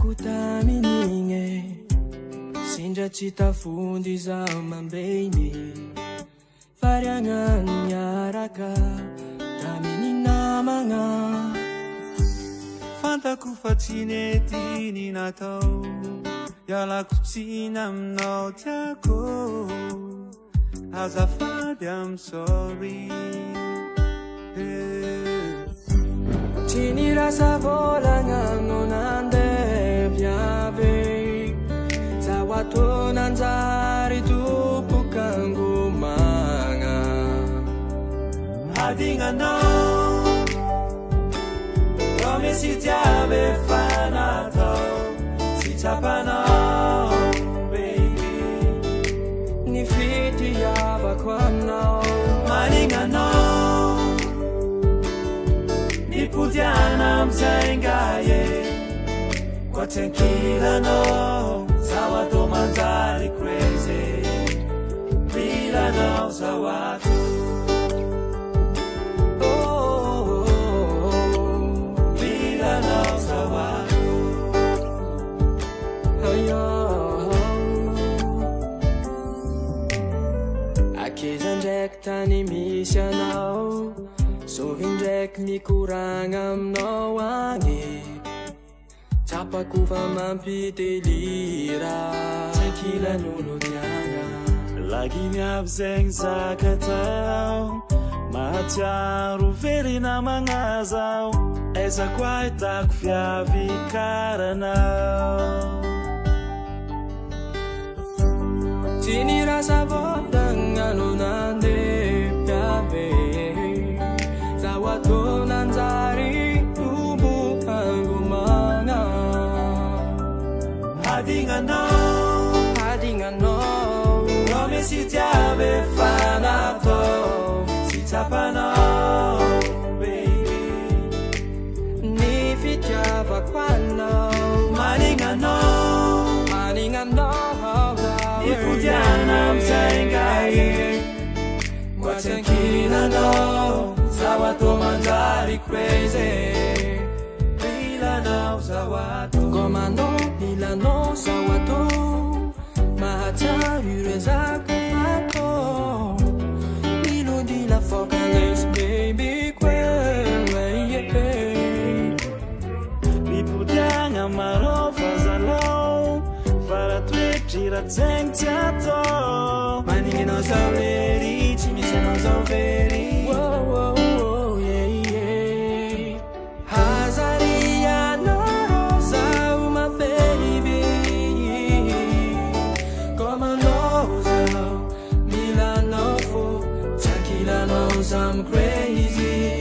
Takutaminigne Sindra citafundi zamambeini Variangan nyaraka Tamini namanga Fantaku facineti ni natao Yala kucina aminao tiako Azafady I'm sorry Tsy nirasa volagna nandevy ave Zaho atao nanjary tompokangomagna Adignanao Promesy jiaby efa natao Tsy tsapanao baby Ny fitiavako aminao Manignanao Nipudiana mzengaye Kwa tenkila no Zawato manzali crazy Bila no zawato Bila no zawato Akizandraiky tany misy anao Sovy ndraiky mikoragna aminao agny Tsapako fa mampitelira Tsakilan'olo tiagna Laginy aby zegny zakatao Mahatsiaro very namagna zao Ezako ahitako fiavikaranao Tsy nirasa volagna no nandevy ave Zaho atao nanjary tompokangomagna Adignanao Promesy jiaby efa natao Tsy tsapanao baby Ny fitiavako anao Manignanao Nipudiana mzengaye Kwa tenkilanao Zawato manjary crazy Bilanao zawato Komandao bilanao zawato Mahatsiaro rezaka fato Milody la fokanes baby Nipudiana maro fazalao Faratoetry ratsegny tsy atao Manigninao zao lery Tsy misy anao zao very Hazarianao zao my baby Komandao zao Milanao fo Tsakilanao I'm crazy